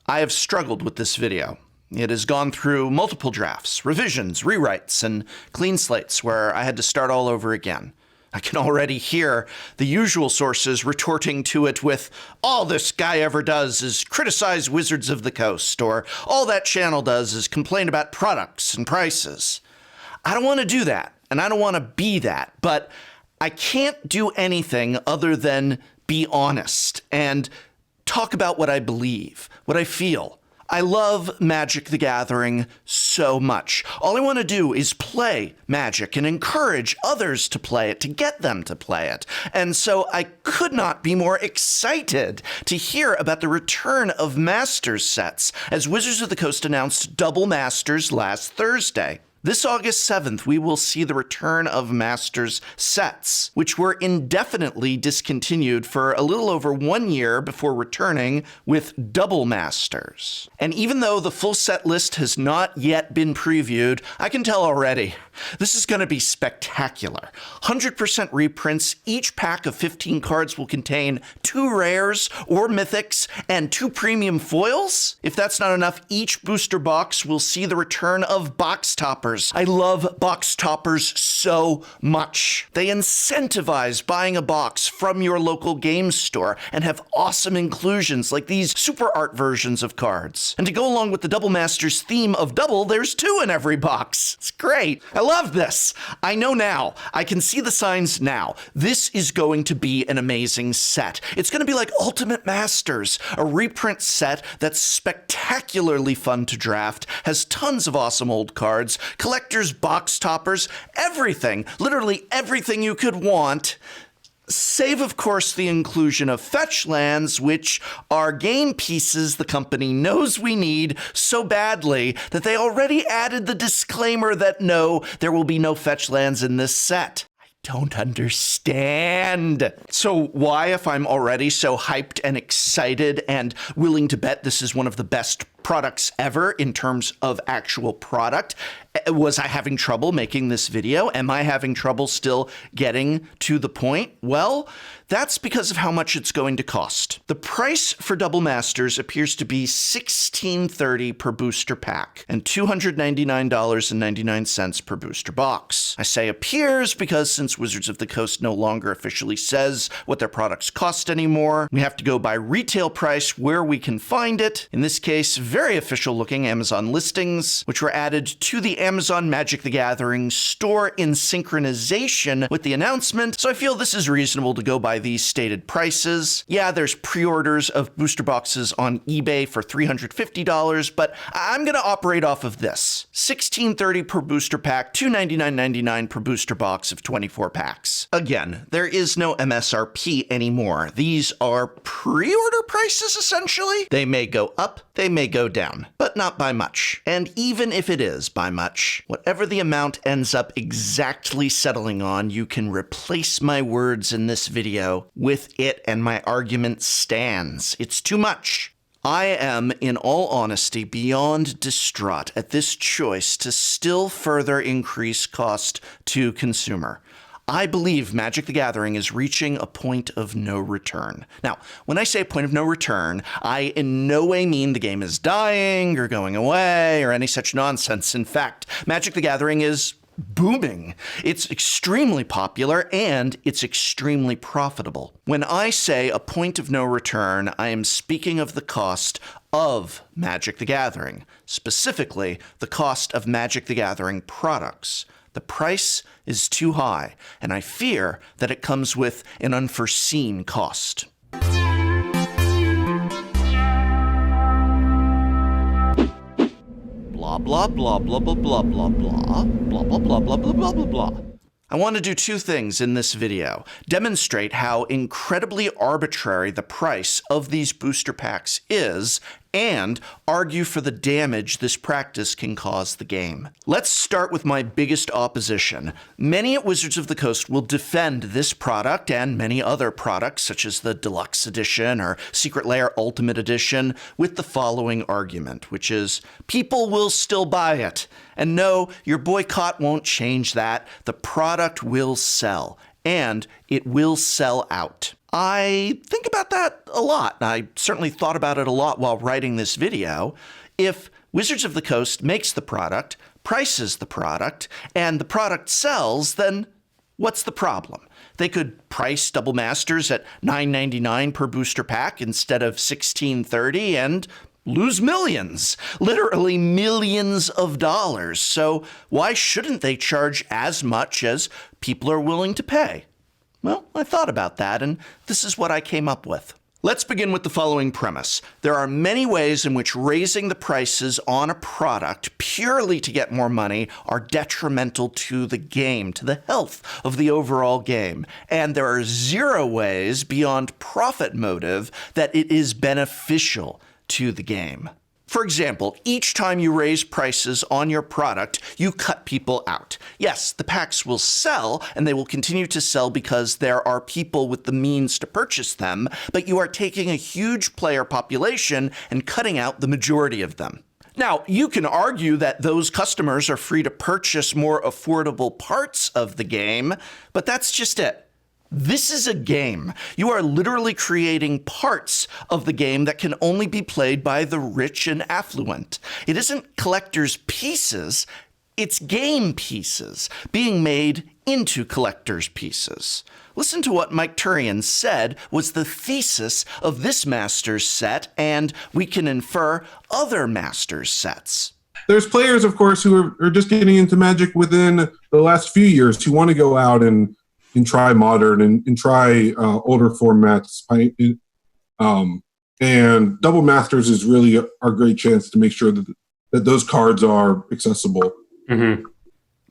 I have struggled with this video. It has gone through multiple drafts, revisions, rewrites, and clean slates where I had to start all over again. I can already hear the usual sources retorting to it with, all this guy ever does is criticize Wizards of the Coast, or all that channel does is complain about products and prices. I don't want to do that, and I don't want to be that, but I can't do anything other than be honest and talk about what I believe, what I feel. I love Magic the Gathering so much. All I want to do is play Magic and encourage others to play it, to get them to play it. And so I could not be more excited to hear about the return of Masters sets, as Wizards of the Coast announced Double Masters last Thursday. This August 7th, we will see the return of Masters sets, which were indefinitely discontinued for a little over 1 year before returning with Double Masters. And even though the full set list has not yet been previewed, I can tell already, this is going to be spectacular. 100% reprints, each pack of 15 cards will contain 2 rares or mythics and 2 premium foils. If that's not enough, each booster box will see the return of box toppers. I love box toppers so much. They incentivize buying a box from your local game store and have awesome inclusions like these super art versions of cards. And to go along with the Double Masters theme of double, there's 2 in every box. It's great. I love this. I know now. I can see the signs now. This is going to be an amazing set. It's going to be like Ultimate Masters, a reprint set that's spectacularly fun to draft, has tons of awesome old cards, collectors, box toppers, everything, literally everything you could want, save, of course, the inclusion of fetch lands, which are game pieces the company knows we need so badly that they already added the disclaimer that no, there will be no fetch lands in this set. Don't understand. So why, if I'm already so hyped and excited and willing to bet this is one of the best products ever in terms of actual product, was I having trouble making this video? Am I having trouble still getting to the point? Well, that's because of how much it's going to cost. The price for Double Masters appears to be $16.30 per booster pack and $299.99 per booster box. I say appears because since Wizards of the Coast no longer officially says what their products cost anymore, we have to go by retail price where we can find it. In this case, very official looking Amazon listings, which were added to the Amazon Magic the Gathering store in synchronization with the announcement, so I feel this is reasonable to go by these stated prices. Yeah, there's pre-orders of booster boxes on eBay for $350, but I'm gonna operate off of this. $16.30 per booster pack, $299.99 per booster box of 24 packs. Again, there is no MSRP anymore. These are pre-order prices, essentially. They may go up, they may go down, but not by much. And even if it is by much, whatever the amount ends up exactly settling on, you can replace my words in this video with it and my argument stands. It's too much. I am, in all honesty, beyond distraught at this choice to still further increase cost to consumer. I believe Magic the Gathering is reaching a point of no return. Now, when I say point of no return, I in no way mean the game is dying or going away or any such nonsense. In fact, Magic the Gathering is booming. It's extremely popular and it's extremely profitable. When I say a point of no return, I am speaking of the cost of Magic the Gathering, specifically the cost of Magic the Gathering products. The price is too high, and I fear that it comes with an unforeseen cost. Blah, blah, blah, blah, blah, blah, blah, blah, blah, blah, blah, blah, blah, blah, blah, blah. I want to do 2 things in this video. Demonstrate how incredibly arbitrary the price of these booster packs is, and argue for the damage this practice can cause the game. Let's start with my biggest opposition. Many at Wizards of the Coast will defend this product and many other products, such as the Deluxe Edition or Secret Lair Ultimate Edition, with the following argument, which is, people will still buy it. And no, your boycott won't change that. The product will sell. and it will sell out. I think about that a lot. I certainly thought about it a lot while writing this video. If Wizards of the Coast makes the product, prices the product, and the product sells, then what's the problem? They could price Double Masters at $9.99 per booster pack instead of $16.30 and lose millions, literally millions of dollars. So why shouldn't they charge as much as people are willing to pay? Well, I thought about that, and this is what I came up with. Let's begin with the following premise. There are many ways in which raising the prices on a product purely to get more money are detrimental to the game, to the health of the overall game. And there are zero ways beyond profit motive that it is beneficial to the game. For example, each time you raise prices on your product, you cut people out. Yes, the packs will sell, and they will continue to sell because there are people with the means to purchase them, but you are taking a huge player population and cutting out the majority of them. Now, you can argue that those customers are free to purchase more affordable parts of the game, but that's just it. This is a game. You are literally creating parts of the game that can only be played by the rich and affluent. It isn't collector's pieces, it's game pieces being made into collector's pieces. Listen to what Mike Turian said was the thesis of this Masters set, and we can infer other Masters sets. There's players, of course, who are just getting into Magic within the last few years who want to go out and try Modern and try older formats. And Double Masters is really our great chance to make sure that those cards are accessible. Mm-hmm.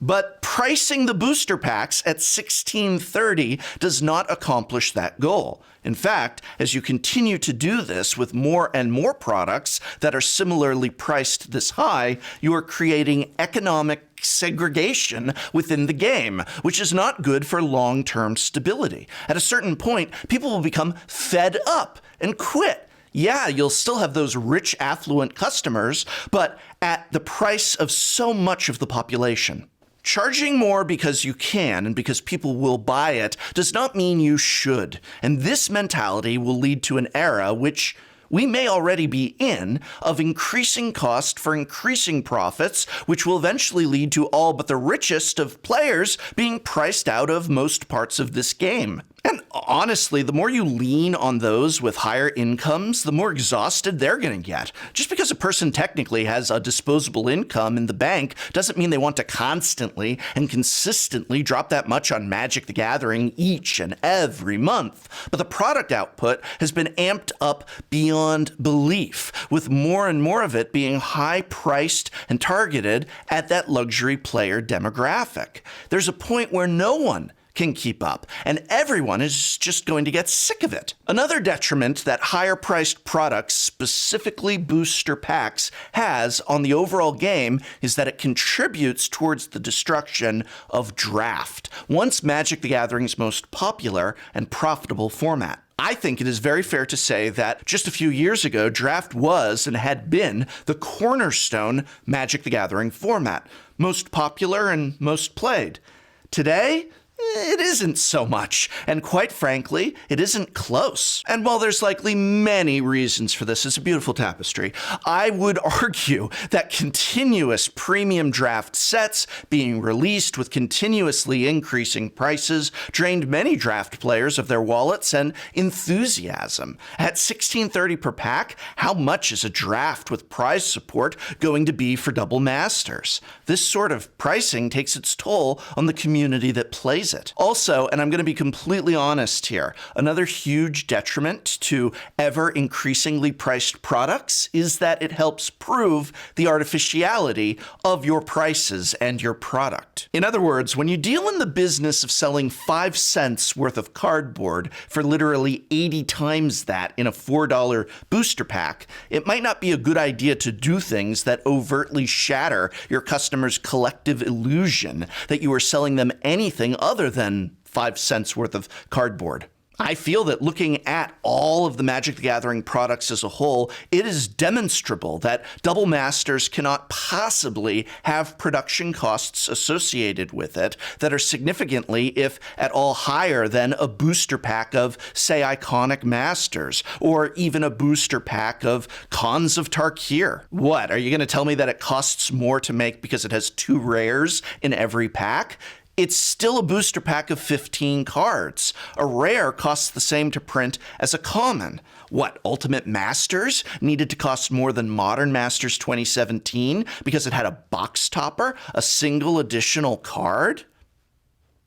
But pricing the booster packs at $16.30 does not accomplish that goal. In fact, as you continue to do this with more and more products that are similarly priced this high, you are creating economic segregation within the game, which is not good for long-term stability. At a certain point, people will become fed up and quit. Yeah, you'll still have those rich, affluent customers, but at the price of so much of the population. Charging more because you can and because people will buy it does not mean you should. And this mentality will lead to an era which we may already be in of increasing cost for increasing profits, which will eventually lead to all but the richest of players being priced out of most parts of this game. And honestly, the more you lean on those with higher incomes, the more exhausted they're going to get. Just because a person technically has a disposable income in the bank doesn't mean they want to constantly and consistently drop that much on Magic the Gathering each and every month. But the product output has been amped up beyond belief, with more and more of it being high-priced and targeted at that luxury player demographic. There's a point where no one can keep up, and everyone is just going to get sick of it. Another detriment that higher priced products, specifically booster packs, has on the overall game is that it contributes towards the destruction of Draft, once Magic the Gathering's most popular and profitable format. I think it is very fair to say that just a few years ago, Draft was and had been the cornerstone Magic the Gathering format, most popular and most played. Today, it isn't so much, and quite frankly, it isn't close. And while there's likely many reasons for this, it's a beautiful tapestry, I would argue that continuous premium draft sets being released with continuously increasing prices drained many draft players of their wallets and enthusiasm. At $16.30 per pack, how much is a draft with prize support going to be for Double Masters? This sort of pricing takes its toll on the community that plays it. Also, and I'm going to be completely honest here, another huge detriment to ever increasingly priced products is that it helps prove the artificiality of your prices and your product. In other words, when you deal in the business of selling 5 cents worth of cardboard for literally 80 times that in a $4 booster pack, it might not be a good idea to do things that overtly shatter your customers' collective illusion that you are selling them anything other than 5 cents worth of cardboard. I feel that looking at all of the Magic the Gathering products as a whole, it is demonstrable that Double Masters cannot possibly have production costs associated with it that are significantly, if at all, higher than a booster pack of, say, Iconic Masters, or even a booster pack of Khans of Tarkir. What, are you going to tell me that it costs more to make because it has 2 rares in every pack? It's still a booster pack of 15 cards. A rare costs the same to print as a common. What, Ultimate Masters needed to cost more than Modern Masters 2017 because it had a box topper, a single additional card?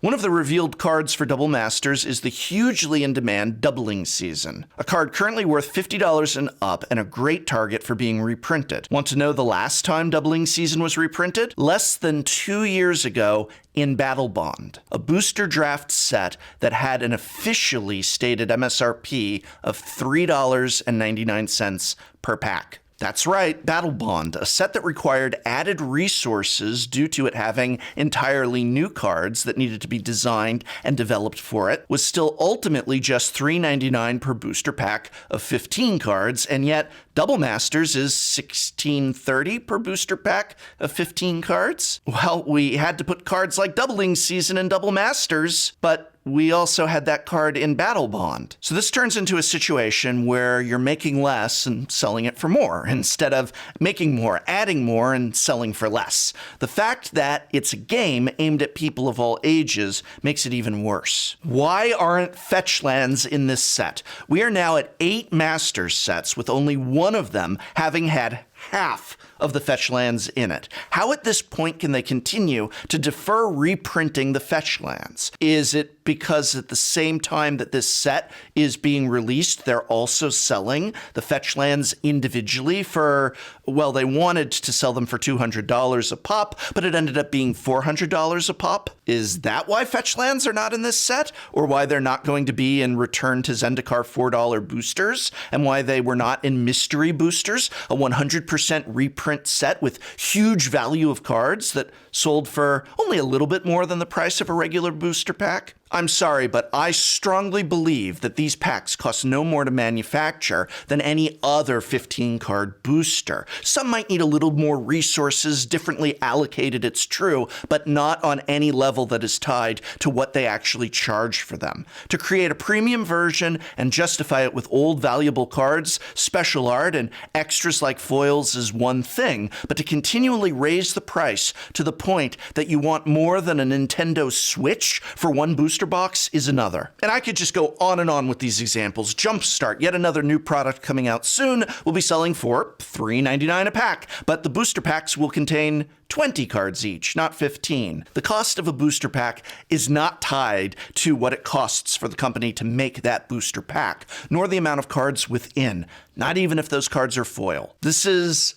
One of the revealed cards for Double Masters is the hugely in-demand Doubling Season, a card currently worth $50 and up and a great target for being reprinted. Want to know the last time Doubling Season was reprinted? Less than 2 years ago in Battle Bond, a booster draft set that had an officially stated MSRP of $3.99 per pack. That's right, Battle Bond, a set that required added resources due to it having entirely new cards that needed to be designed and developed for it, was still ultimately just $3.99 per booster pack of 15 cards, and yet Double Masters is $16.30 per booster pack of 15 cards? Well, we had to put cards like Doubling Season in Double Masters, but we also had that card in Battle Bond. So this turns into a situation where you're making less and selling it for more, instead of making more, adding more, and selling for less. The fact that it's a game aimed at people of all ages makes it even worse. Why aren't fetch lands in this set? We are now at 8 Masters sets, with only one of them having had half of the fetch lands in it. How at this point can they continue to defer reprinting the fetch lands? Is it because at the same time that this set is being released, they're also selling the fetch lands individually for, well, they wanted to sell them for $200 a pop, but it ended up being $400 a pop? Is that why fetch lands are not in this set? Or why they're not going to be in Return to Zendikar $4 boosters? And why they were not in mystery boosters, a 100% reprint set with huge value of cards that sold for only a little bit more than the price of a regular booster pack? I'm sorry, but I strongly believe that these packs cost no more to manufacture than any other 15-card booster. Some might need a little more resources, differently allocated, it's true, but not on any level that is tied to what they actually charge for them. To create a premium version and justify it with old valuable cards, special art, and extras like foils is one thing, but to continually raise the price to the point that you want more than a Nintendo Switch for one booster box is another. And I could just go on and on with these examples. Jumpstart, yet another new product coming out soon, will be selling for $3.99 a pack, but the booster packs will contain 20 cards each, not 15. The cost of a booster pack is not tied to what it costs for the company to make that booster pack, nor the amount of cards within, not even if those cards are foil. This is,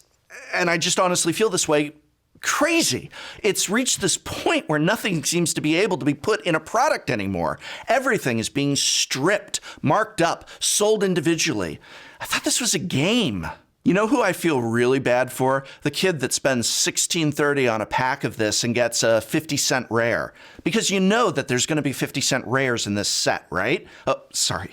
and I just honestly feel this way, crazy. It's reached this point where nothing seems to be able to be put in a product anymore. Everything is being stripped, marked up, sold individually. I thought this was a game. You know who I feel really bad for? The kid that spends $16.30 on a pack of this and gets a 50-cent rare. Because you know that there's going to be 50-cent rares in this set, right? Oh, sorry.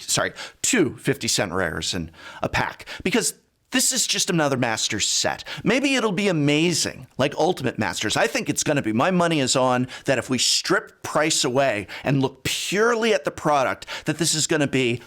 2 50-cent rares in a pack. Because this is just another Masters set. Maybe it'll be amazing, like Ultimate Masters. I think it's going to be. My money is on that if we strip price away and look purely at the product, that this is going to be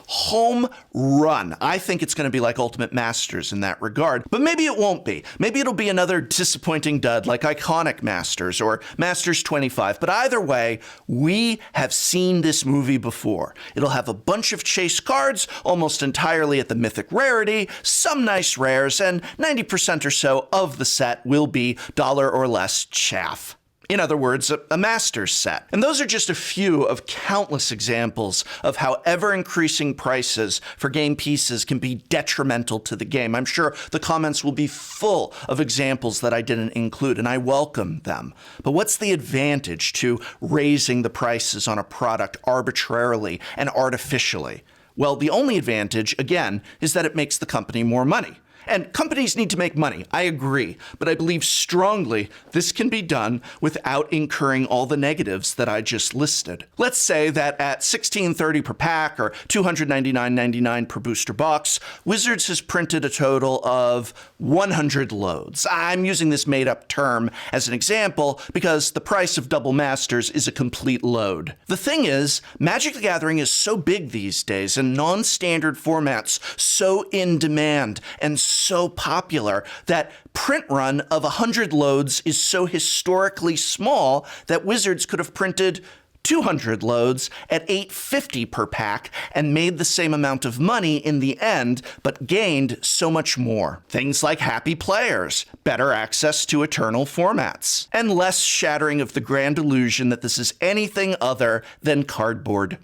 home run. I think it's going to be like Ultimate Masters in that regard, but maybe it won't be. Maybe it'll be another disappointing dud like Iconic Masters or Masters 25. But either way, we have seen this movie before. It'll have a bunch of chase cards, almost entirely at the mythic rarity, some nice rares, and 90% or so of the set will be dollar or less chaff. In other words, a Masters set. And those are just a few of countless examples of how ever-increasing prices for game pieces can be detrimental to the game. I'm sure the comments will be full of examples that I didn't include, and I welcome them. But what's the advantage to raising the prices on a product arbitrarily and artificially? Well, the only advantage, again, is that it makes the company more money. And companies need to make money, I agree, but I believe strongly this can be done without incurring all the negatives that I just listed. Let's say that at $16.30 per pack or $299.99 per booster box, Wizards has printed a total of 100 loads. I'm using this made-up term as an example because the price of Double Masters is a complete load. The thing is, Magic the Gathering is so big these days and non-standard formats so in demand and so popular that print run of 100 loads is so historically small that Wizards could have printed 200 loads at $8.50 per pack and made the same amount of money in the end, but gained so much more. Things like happy players, better access to eternal formats, and less shattering of the grand illusion that this is anything other than cardboard.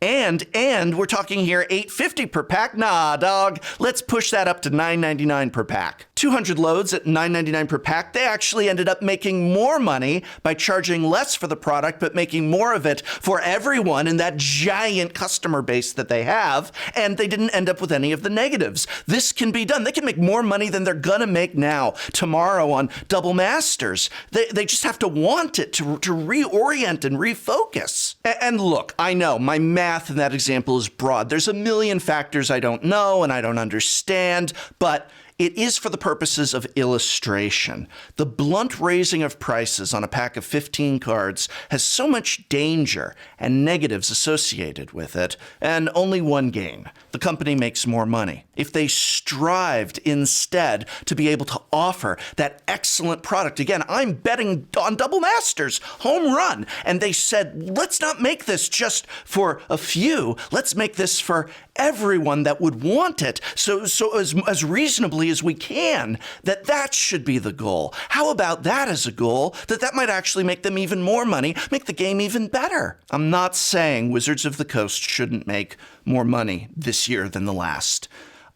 And we're talking here $8.50 per pack? Nah, dog. Let's push that up to $9.99 per pack. 200 loads at $9.99 per pack, they actually ended up making more money by charging less for the product, but making more of it for everyone in that giant customer base that they have, and they didn't end up with any of the negatives. This can be done. They can make more money than they're gonna make now, tomorrow on Double Masters. They just have to want it to reorient and refocus. And look, I know my math in that example is broad. There's a million factors I don't know and I don't understand, but it is for the purposes of illustration. The blunt raising of prices on a pack of 15 cards has so much danger and negatives associated with it, and only one gain. The company makes more money. If they strived instead to be able to offer that excellent product, again, I'm betting on Double Masters, home run, and they said, let's not make this just for a few, let's make this for everyone that would want it, so as reasonably as we can, that should be the goal. How about that as a goal? That might actually make them even more money, make the game even better. I'm not saying Wizards of the Coast shouldn't make more money this year than the last.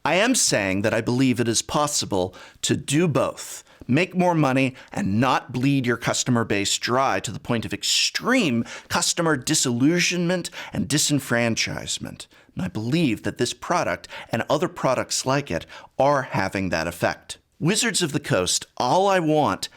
I am saying that I believe it is possible to do both. Make more money and not bleed your customer base dry to the point of extreme customer disillusionment and disenfranchisement. And I believe that this product and other products like it are having that effect. Wizards of the Coast, all I want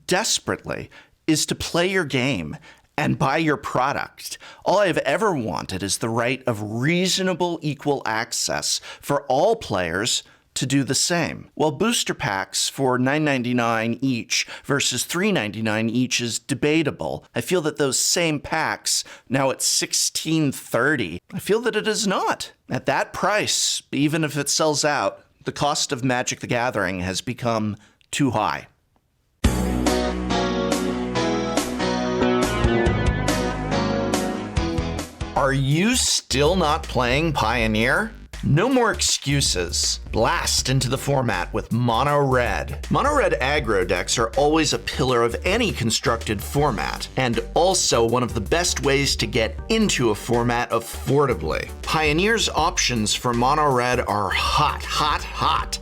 desperately is to play your game and buy your product. All I have ever wanted is the right of reasonable equal access for all players to do the same. While booster packs for $9.99 each versus $3.99 each is debatable, I feel that those same packs, now at $16.30, I feel that it is not. At that price, even if it sells out, the cost of Magic the Gathering has become too high. Are you still not playing Pioneer? No more excuses. Blast into the format with Mono Red. Mono Red aggro decks are always a pillar of any constructed format, and also one of the best ways to get into a format affordably. Pioneer's options for Mono Red are hot, hot, hot.